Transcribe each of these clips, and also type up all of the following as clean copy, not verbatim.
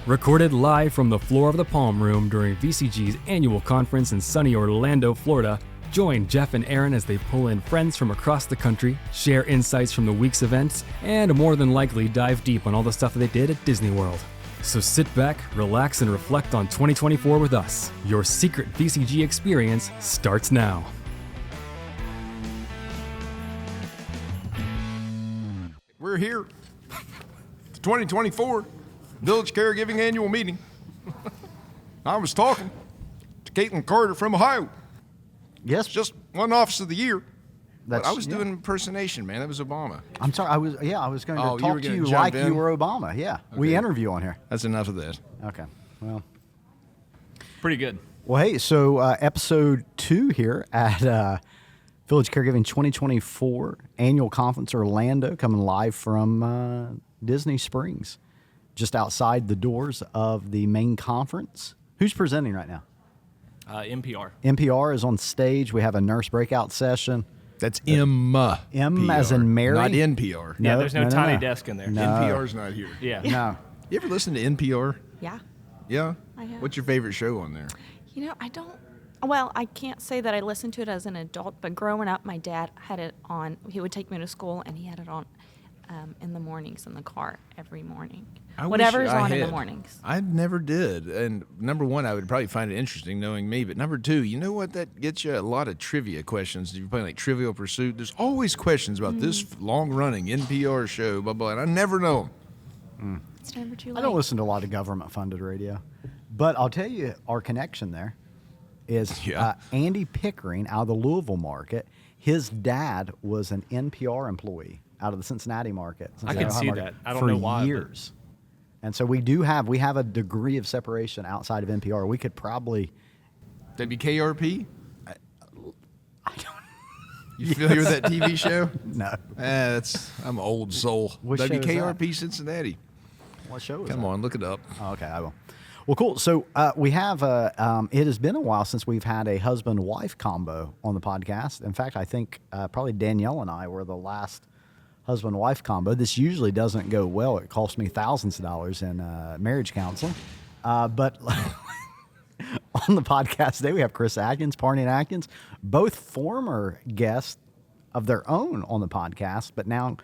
Recorded live from the floor of the Palm Room during VCG's annual conference in sunny Orlando, Florida, join Jeff and Aaron as they pull in friends from across the country, share insights from the week's events, and more than likely dive deep on all the stuff they did at Disney World. So sit back, relax, and reflect on 2024 with us. Your secret VCG experience starts now. We're here. The 2024 Village Caregiving Annual Meeting. I was talking to Caitlin Carter from Ohio. Yes. Just one office of the year. That's, But I was doing impersonation, man. That was Obama. I'm sorry. I was going to talk to you jump like in? you were Obama. Yeah. Okay. We interview on here. That's enough of that. Okay. Well. Pretty good. Well, hey. So episode 2 here at Village Caregiving 2024 Annual Conference Orlando, coming live from Disney Springs, just outside the doors of the main conference. Who's presenting right now? NPR. NPR is on stage. We have a nurse breakout session. That's M as in Mary? Not NPR. Yeah, there's no tiny desk in there. No. NPR's not here. Yeah. No. You ever listen to NPR? Yeah. Yeah? I have. What's your favorite show on there? You know, I can't say that I listened to it as an adult, but growing up, my dad had it on. He would take me to school, and he had it on in the mornings in the car every morning. Whatever's on in the mornings. I never did. And number one, I would probably find it interesting knowing me. But number two, you know what? That gets you a lot of trivia questions. If you're playing like Trivial Pursuit, there's always questions about this long-running NPR show, blah, blah, and I never know them. It's never too late. I don't listen to a lot of government-funded radio. But I'll tell you, our connection there is Andy Pickering out of the Louisville market. His dad was an NPR employee out of the Cincinnati market. I can see that. I don't know why. For years. And so we have a degree of separation outside of NPR. We could probably... WKRP? I don't... You familiar with that TV show? No. I'm an old soul. What show is WKRP Cincinnati. What show is Come that? on, look it up. Oh, okay, I will. Well, cool. So we have it has been a while since we've had a husband-wife combo on the podcast. In fact, I think probably Danielle and I were the last husband-wife combo. This usually doesn't go well. It costs me thousands of dollars in marriage counseling. But on the podcast today, we have Chris Adkins, Parnian Adkins, both former guests of their own on the podcast, but now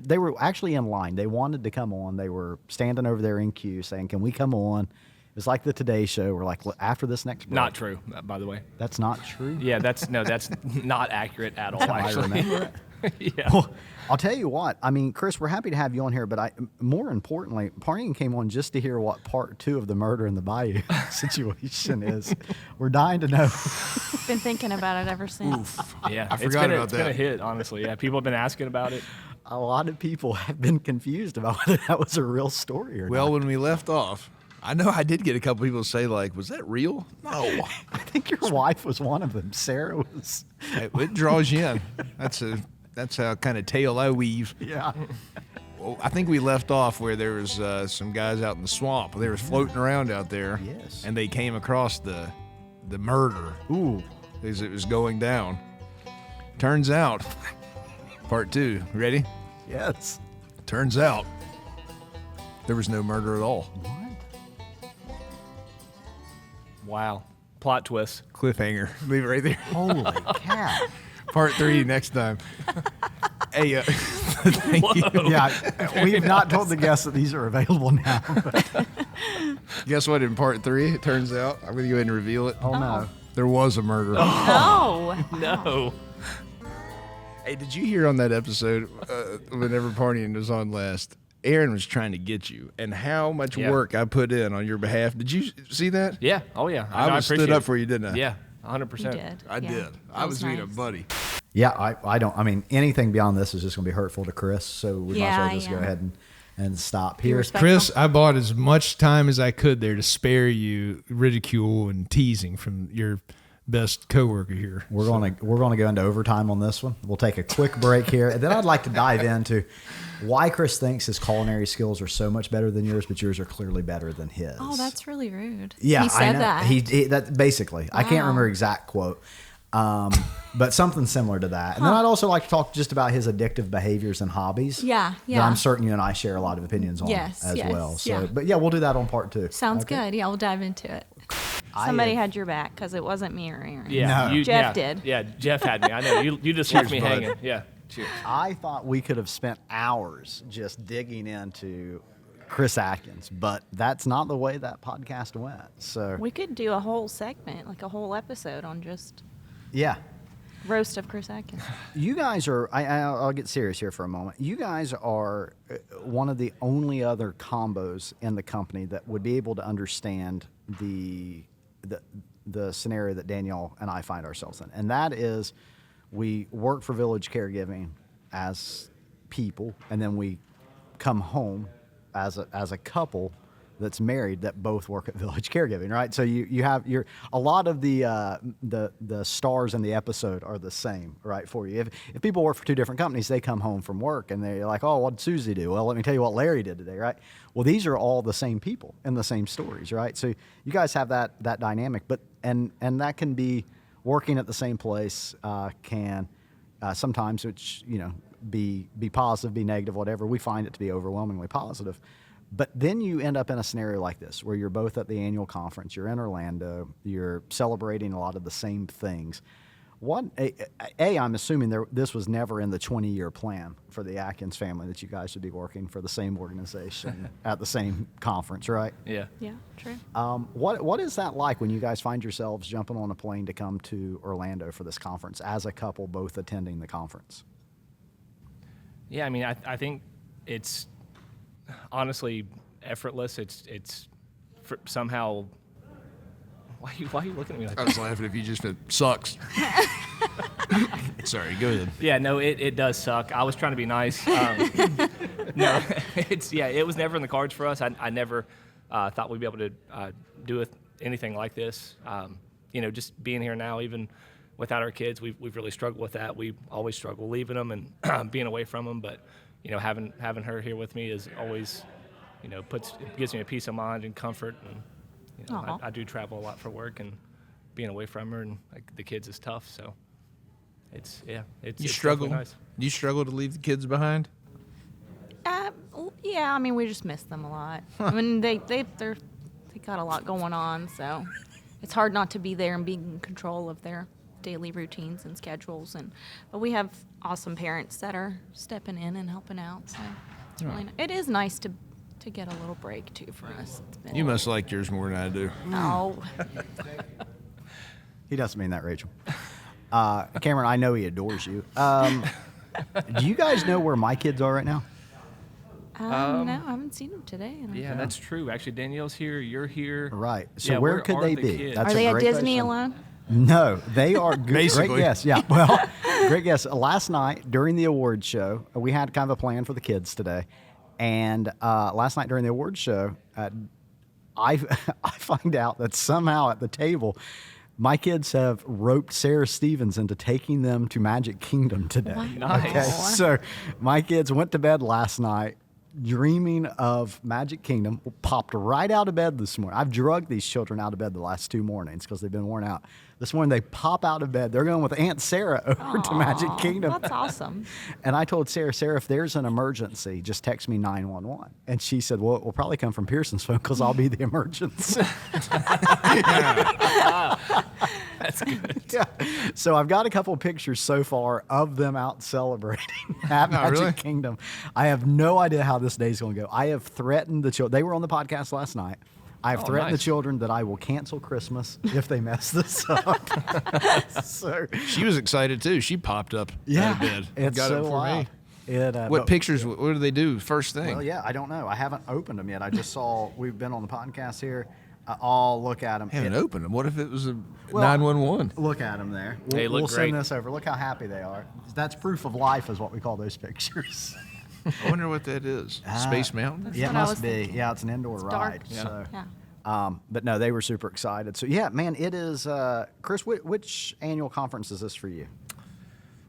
they were actually in line. They wanted to come on. They were standing over there in queue saying, can we come on? It's like the Today Show. We're like, after this next break. Not true, by the way. That's not true? Yeah, that's not accurate at all, I actually. remember it. Yeah. Well, I'll tell you what. I mean, Chris, we're happy to have you on here, but more importantly, Parnian came on just to hear what part 2 of the Murder in the Bayou situation is. We're dying to know. Been thinking about it ever since. Yeah, I forgot about It's that. been a hit, honestly. Yeah, people have been asking about it. A lot of people have been confused about whether that was a real story or Well, not. when we left off, I know I did get a couple people say, like, was that real? No. I think your wife was one of them. Sarah was. It draws you in. That's how kind of tale I weave. Yeah. Well, I think we left off where there was some guys out in the swamp. They were floating around out there. Yes. And they came across the murder Ooh. as it was going down. Turns out, part 2, ready? Yes. Turns out, there was no murder at all. What? Wow. Plot twist. Cliffhanger. Leave it right there. Holy cow. Part 3 next time. Hey, thank you. Yeah, we've not told the guests that these are available now. But, Guess what? In part 3, it turns out, I'm going to go ahead and reveal it. oh, no. There was a murder. No. No. Hey, did you hear on that episode, whenever Parnian was on last, Aaron was trying to get you, and how much work I put in on your behalf. Did you see that? Yeah. Oh, yeah. I stood appreciate up it. for you, didn't I? Yeah, 100%. You did. I Yeah. did. I That was being a nice. buddy. Yeah, I don't. I mean, anything beyond this is just going to be hurtful to Chris, so we might as well just go ahead and stop here. respectful. Chris, I bought as much time as I could there to spare you ridicule and teasing from your best coworker here. We're going to go into overtime on this one. We'll take a quick break here, and then I'd like to dive into why Chris thinks his culinary skills are so much better than yours, but yours are clearly better than his. Oh, that's really rude. Yeah, He said I know. that. He that basically. I can't Wow. remember exact quote. But something similar to that. And then I'd also like to talk just about his addictive behaviors and hobbies. Yeah, That yeah. I'm certain you and I share a lot of opinions on Yes, as yes, well. So, yeah. but yeah, we'll do that on part 2. Sounds Okay. good. Yeah, we'll dive into it. I Somebody have- had your back because it wasn't me or Aaron. Yeah, No. Jeff did. Yeah, Jeff had me. I know. You just left me bud. hanging. Yeah. Cheers. I thought we could have spent hours just digging into Chris Atkins, but that's not the way that podcast went. So, We could do a whole segment, like a whole episode on just yeah. roast of Chris Atkins. You guys are, I'll get serious here for a moment. You guys are one of the only other combos in the company that would be able to understand the scenario that Danielle and I find ourselves in. And that is, we work for Village Caregiving as people, and then we come home as a couple that's married that both work at Village Caregiving, right? So you have a lot of the stars in the episode are the same, right? For you, if people work for 2 different companies, they come home from work and they're like, oh, what did Susie do? Well, let me tell you what Larry did today, right? Well, these are all the same people in the same stories, right? So you guys have that dynamic, but and that can be working at the same place can sometimes, which be positive, be negative, whatever. We find it to be overwhelmingly positive. But then you end up in a scenario like this, where you're both at the annual conference, you're in Orlando, you're celebrating a lot of the same things. I'm assuming this was never in the 20-year plan for the Atkins family that you guys would be working for the same organization at the same conference, right? Yeah. Yeah, true. What is that like when you guys find yourselves jumping on a plane to come to Orlando for this conference as a couple, both attending the conference? Yeah, I mean, I think it's honestly effortless. It's somehow. Why are you looking at me like I that? was laughing if you just said, sucks. Sorry, go ahead. Yeah, no, it does suck. I was trying to be nice. No, it was never in the cards for us. I never thought we'd be able to do anything like this. Just being here now, even without our kids, we've really struggled with that. We always struggle leaving them and being away from them. But having her here with me is always, gives me a peace of mind and comfort. And I do travel a lot for work, and being away from her and the kids is tough. So it's struggle. definitely nice. You struggle to leave the kids behind? Yeah, I mean, we just miss them a lot. I mean, they got a lot going on, so it's hard not to be there and be in control of their daily routines and schedules. But we have awesome parents that are stepping in and helping out. So it's really it is nice to get a little break too for us. It's been You must like yours more than I do. Oh, He doesn't mean that, Rachel. Cameron, I know he adores you. Do you guys know where my kids are right now? no, I haven't seen them today. I don't Yeah, know. that's true. Actually, Danielle's here. You're here. Right. So Yeah, where could are they the be? kids? That's Are a they at great Disney question. alone? No, they are good. Great Basically. guess. Yeah. Well, great guess. Last night during the awards show, we had kind of a plan for the kids today, and last night during the awards show, I find out that somehow at the table, my kids have roped Sarah Stevens into taking them to Magic Kingdom today. Nice. Okay, so my kids went to bed last night dreaming of Magic Kingdom, popped right out of bed this morning. I've drugged these children out of bed the last 2 mornings because they've been worn out. This morning they pop out of bed. They're going with Aunt Sarah over to Magic Kingdom. That's awesome. And I told Sarah, if there's an emergency, just text me 911. And she said, well, it will probably come from Pearson's phone because I'll be the emergency. That's good. Yeah. So I've got a couple pictures so far of them out celebrating at Magic really? Kingdom. I have no idea how this day's going to go. I have threatened the children. They were on the podcast last night. I have threatened the nice. children that I will cancel Christmas if they mess this up. So She was excited too. She popped up out of bed. It's Got so it for loud. me. What What pictures? What do they do first thing? Well, yeah, I don't know. I haven't opened them yet. I just saw we've been on the podcast here. I'll look at them. Haven't opened them. What if it was a Well, 911? Look at them there. We'll, They look we'll send great. this over. Look how happy they are. That's proof of life, is what we call those pictures. I wonder what that is. Space Mountain? Yeah, it what I must was be. thinking. Yeah, it's an indoor It's ride. dark. So, Yeah. but no, they were super excited. So yeah, man, it is. Chris, which annual conference is this for you?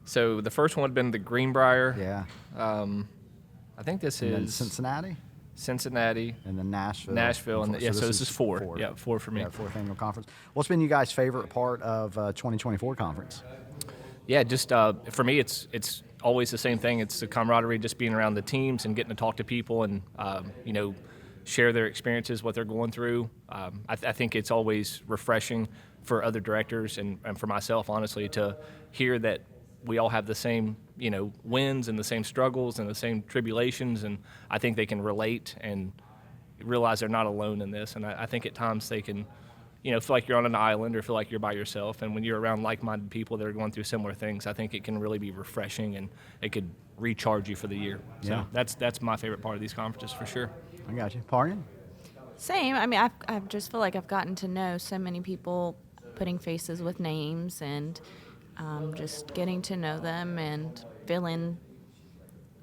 So the first one had been the Greenbrier. Yeah, I think this and then is Cincinnati. Cincinnati, and then Nashville. and so this is 4. Yeah, 4 for me. Yeah, 4th annual conference. What's been you guys' favorite part of 2024 conference? Yeah, just for me, it's always the same thing. It's the camaraderie, just being around the teams and getting to talk to people and share their experiences, what they're going through. I think it's always refreshing for other directors and for myself, honestly, to hear that we all have the same, wins and the same struggles and the same tribulations, and I think they can relate and realize they're not alone in this. And I think at times they can, feel like you're on an island or feel like you're by yourself. And when you're around like-minded people that are going through similar things, I think it can really be refreshing and it could recharge you for the year. Yeah. So that's my favorite part of these conferences for sure. I got you. Parnian? Same. I mean, I just feel like I've gotten to know so many people, putting faces with names, and just getting to know them and feeling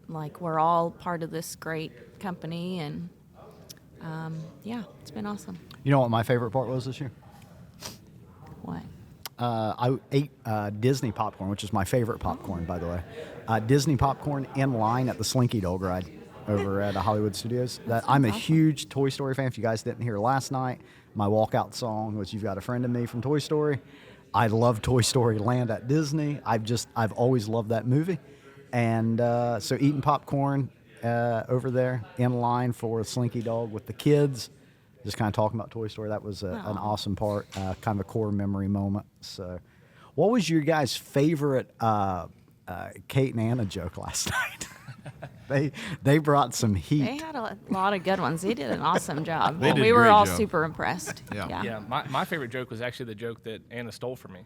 like we're all part of this great company. And yeah, it's been awesome. You know what my favorite part was this year? What? I ate Disney popcorn, which is my favorite popcorn, by the way. Disney popcorn in line at the Slinky Dog ride over at Hollywood Studios. I'm a huge Toy Story fan. If you guys didn't hear last night, my walkout song was "You've Got a Friend in Me" from Toy Story. I love Toy Story Land at Disney. I've always loved that movie. And so eating popcorn over there in line for Slinky Dog with the kids, just kind of talking about Toy Story. That was an awesome part, kind of a core memory moment. So what was your guys' favorite Kate and Anna joke last night? They brought some heat. They had a lot of good ones. They did an awesome job. They did a We were great all job. super impressed. Yeah. Yeah, my favorite joke was actually the joke that Anna stole from me.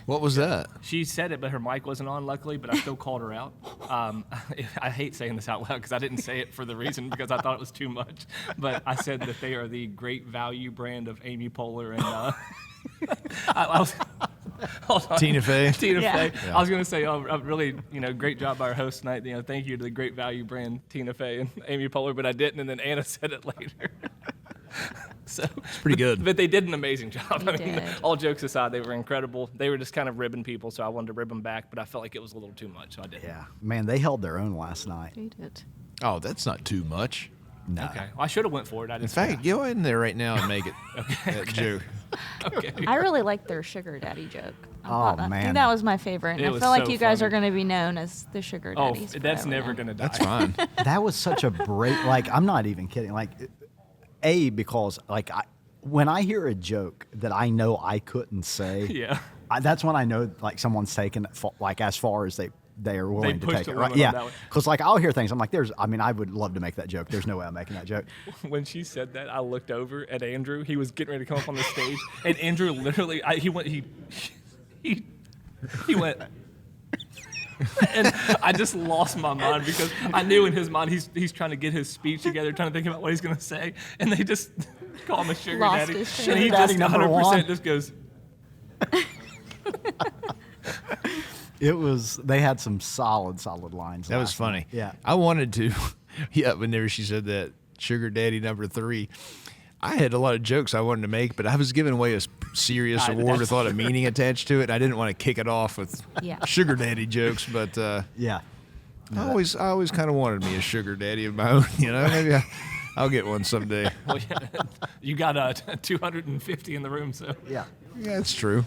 What was that? She said it, but her mic wasn't on, luckily, but I still called her out. I hate saying this out loud because I didn't say it for the reason because I thought it was too much. But I said that they are the great value brand of Amy Poehler and I was... Hold on. Tina Fey. Tina Yeah. Fey. I was going to say, really, great job by our host tonight. Thank you to the great value brand Tina Fey and Amy Poehler, but I didn't, and then Anna said it later. So it's pretty good. But they did an amazing job. They did. All jokes aside, they were incredible. They were just kind of ribbing people, so I wanted to rib them back, but I felt like it was a little too much, so I didn't. Yeah, man, they held their own last night. They did. Oh, that's not too much. No. Okay. Well, I should have went for it. I In didn't. fact, go in there right now and make it that joke. Okay. I really liked their sugar daddy joke. Oh, I man. think that was my favorite. And It I was feel like so you guys funny. are going to be known as the sugar Oh, daddies. that's forever never now. going to die. That's fine. That was such a break. Like, I'm not even kidding. Like, because like when I hear a joke that I know I couldn't say, Yeah. that's when I know like someone's taken it like as far as they are willing to pushed take the it. Right? limit on that Yeah, one. because like I'll hear things. I'm like, I would love to make that joke. There's no way I'm making that joke. When she said that, I looked over at Andrew. He was getting ready to come up on the stage, and Andrew literally, he went, and I just lost my mind because I knew in his mind he's trying to get his speech together, trying to think about what he's going to say, and they just call him a sugar Lost daddy, his train and of he thought. just Daddy number 100% one. just goes. It was. They had some solid lines. That was last funny. night. Yeah. I wanted to. Yeah, whenever she said that, sugar daddy number 3, I had a lot of jokes I wanted to make, but I was giving away a serious award with a lot of meaning attached to it. And I didn't want to kick it off with Yeah. sugar daddy jokes, but Yeah. I always kind of wanted me a sugar daddy of my own. Maybe I'll get one someday. Well, yeah, you got 250 in the room, so Yeah. Yeah, that's true.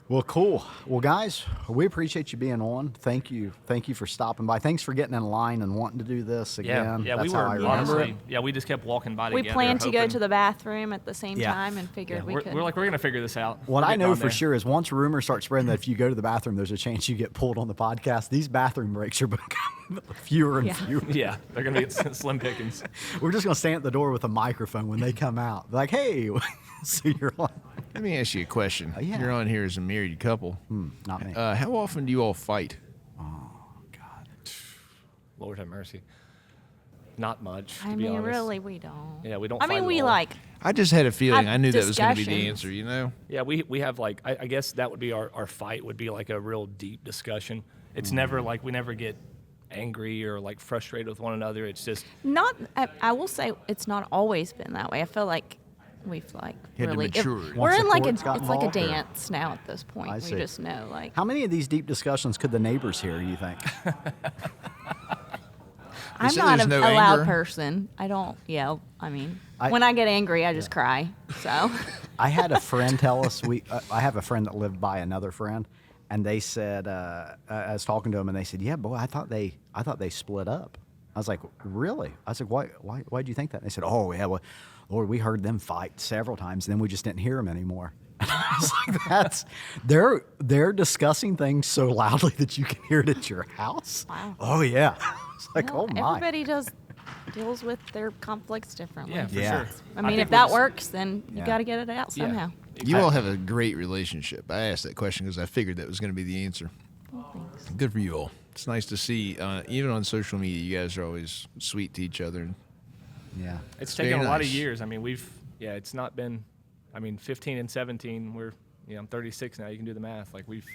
Well, cool. Well, guys, we appreciate you being on. Thank you for stopping by. Thanks for getting in line and wanting to do this again. yeah. That's We how were I remember honestly, it. yeah, we just kept walking by We together. planned to go hoping- to the bathroom at the same Yeah. time and figured we we're, could. we're like, we're going to figure this out. What We're I getting know on for there. sure is once rumors start spreading that if you go to the bathroom, there's a chance you get pulled on the podcast. These bathroom breaks are becoming fewer and Yeah. fewer. Yeah, they're going to get slim pickings. We're just going to stand at the door with a microphone when they come out. Like, hey, so you're on. Let me ask you a question. Yeah. You're on here as a married couple. Not me. How often do you all fight? Lord have mercy. Not much, to I be mean, honest. really, we don't. Yeah, we don't I fight mean, at we all. like. I just had a feeling. Have I knew that was going to be the discussions. answer, Yeah, we have like, I guess that would be our fight would be like a real deep discussion. It's never like, we never get angry or like frustrated with one another. It's just, Not. I will say it's not always been that way. I feel like we've like You had to really. mature. we're Once in the like a. courts got It's like a involved, or- dance now at this point. I We see. just know like. How many of these deep discussions could the neighbors hear, you think? I'm said not there's a no loud anger? person. I don't yell. I mean, when I get angry, I just cry. So I had a friend tell us I have a friend that lived by another friend, and they said I was talking to them, and they said, "Yeah, boy, I thought they split up." I was like, "Really?" I was like, "Why do you think that?" They said, "Oh yeah, well, Lord, we heard them fight several times, and then we just didn't hear them anymore." I was like, they're discussing things so loudly that you can hear it at your house. Wow. Oh yeah. It's like, well, oh my. everybody deals with their conflicts differently. Yeah, for Yeah. sure. I mean, think if we're that just- works, then you Yeah. got to get it out Yeah. somehow. You all have a great relationship. I asked that question because I figured that was going to be the answer. Well, thanks. Good for you all. It's nice to see, even on social media, you guys are always sweet to each other. Yeah. It's very taken a lot of nice. years. I mean, it's not been, 15 and 17, I'm 36 now, you can do the math. Like we've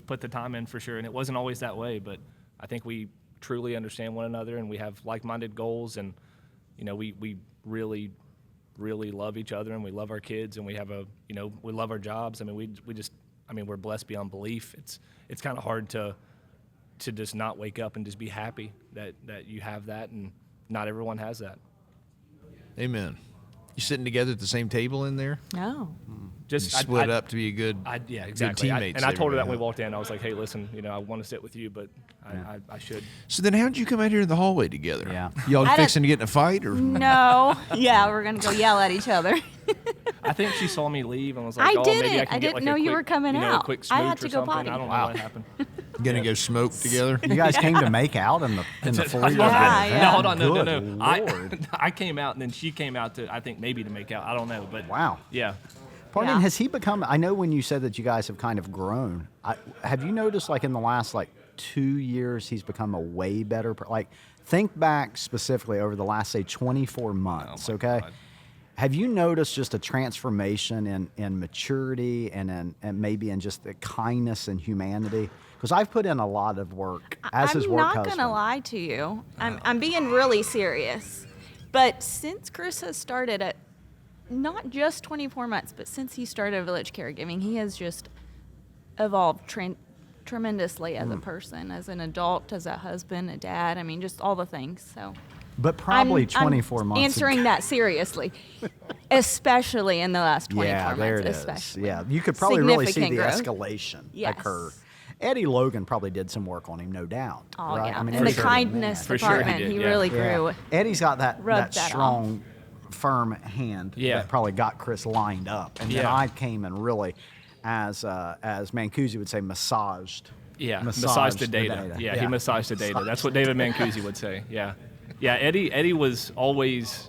put the time in for sure, and it wasn't always that way, but I think we truly understand one another, and we have like-minded goals, and, we really, really love each other, and we love our kids, and we have we love our jobs. I mean, we're blessed beyond belief. It's kind of hard to just not wake up and just be happy that you have that, and not everyone has that. Amen. You sitting together at the same table in there? No. You Just split up to be a good, Yeah, good exactly. teammates. And I told her that when everybody. we walked in. I was like, hey, listen, I want to sit with you, but I should. So then how did you come out here in the hallway together? Yeah. Y'all I don't- fixing to get in a fight? or? No. Yeah, we're going to go yell at each other. I think she saw me leave and was like, I maybe didn't. I can I get didn't like know a you quick, were coming A out. quick I had smooch to or go something. potty. I don't know Wow. what happened. Gonna go smoke together? You guys came to make out in the foyer. Yeah, yeah. No, hold on. Good No. Lord. I came out and then she came out to, I think, maybe to make out. I don't know. But Wow. yeah. Parnian, Yeah. has he become? I know when you said that you guys have kind of grown. Have you noticed, like in the last 2 years, he's become a way better? Think back specifically over the last, say, 24 months. Okay, God. have you noticed just a transformation in maturity and maybe in just the kindness and humanity? Because I've put in a lot of work as his work I'm not husband. going to lie to you. I'm being really serious. But since Chris has started at not just 24 months, but since he started Village Caregiving, he has just evolved tremendously as a person, as an adult, as a husband, a dad. I mean, just all the things. So But probably I'm 24 months. answering that seriously, especially in the last 24 Yeah, there it months. is. Especially. Yeah, you could probably really see the Significant growth. escalation Yes. occur. Eddie Logan probably did some work on him, no doubt. Oh, right? yeah. I mean, in for the sure. kindness For sure he department, did, he yeah. really Yeah. grew. Eddie's got that Rubbed that strong, firm hand Yeah. that probably got Chris lined up. And then Yeah. I came and really, as Mancusi would say, massaged. Yeah, massaged the data. Yeah, he massaged the data. That's what David Mancusi would say. Yeah. Yeah, Eddie was always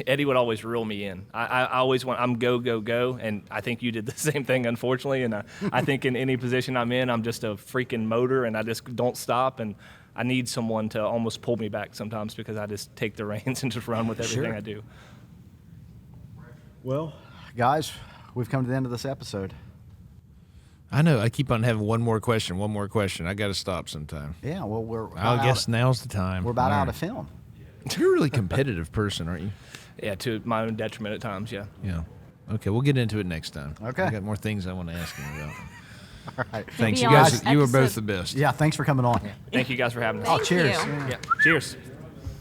Eddie would always reel me in. I always I'm go, and I think you did the same thing, unfortunately. And I think in any position I'm in, I'm just a freaking motor, and I just don't stop. And I need someone to almost pull me back sometimes because I just take the reins and just run with everything Sure. I do. Well, guys, we've come to the end of this episode. I know. I keep on having one more question. I got to stop sometime. Yeah, well, we're I about guess out, now's the time. we're about All out right. of film. You're a really competitive person, aren't you? Yeah, to my own detriment at times, yeah. Yeah. Okay, we'll get into it next time. Okay. I got more things I want to ask him about. All right. Thanks, Maybe you on guys. You were both episode- the best. Yeah, thanks for coming on. Thank you guys for having us. Oh, Thank cheers. you. Yeah. Cheers.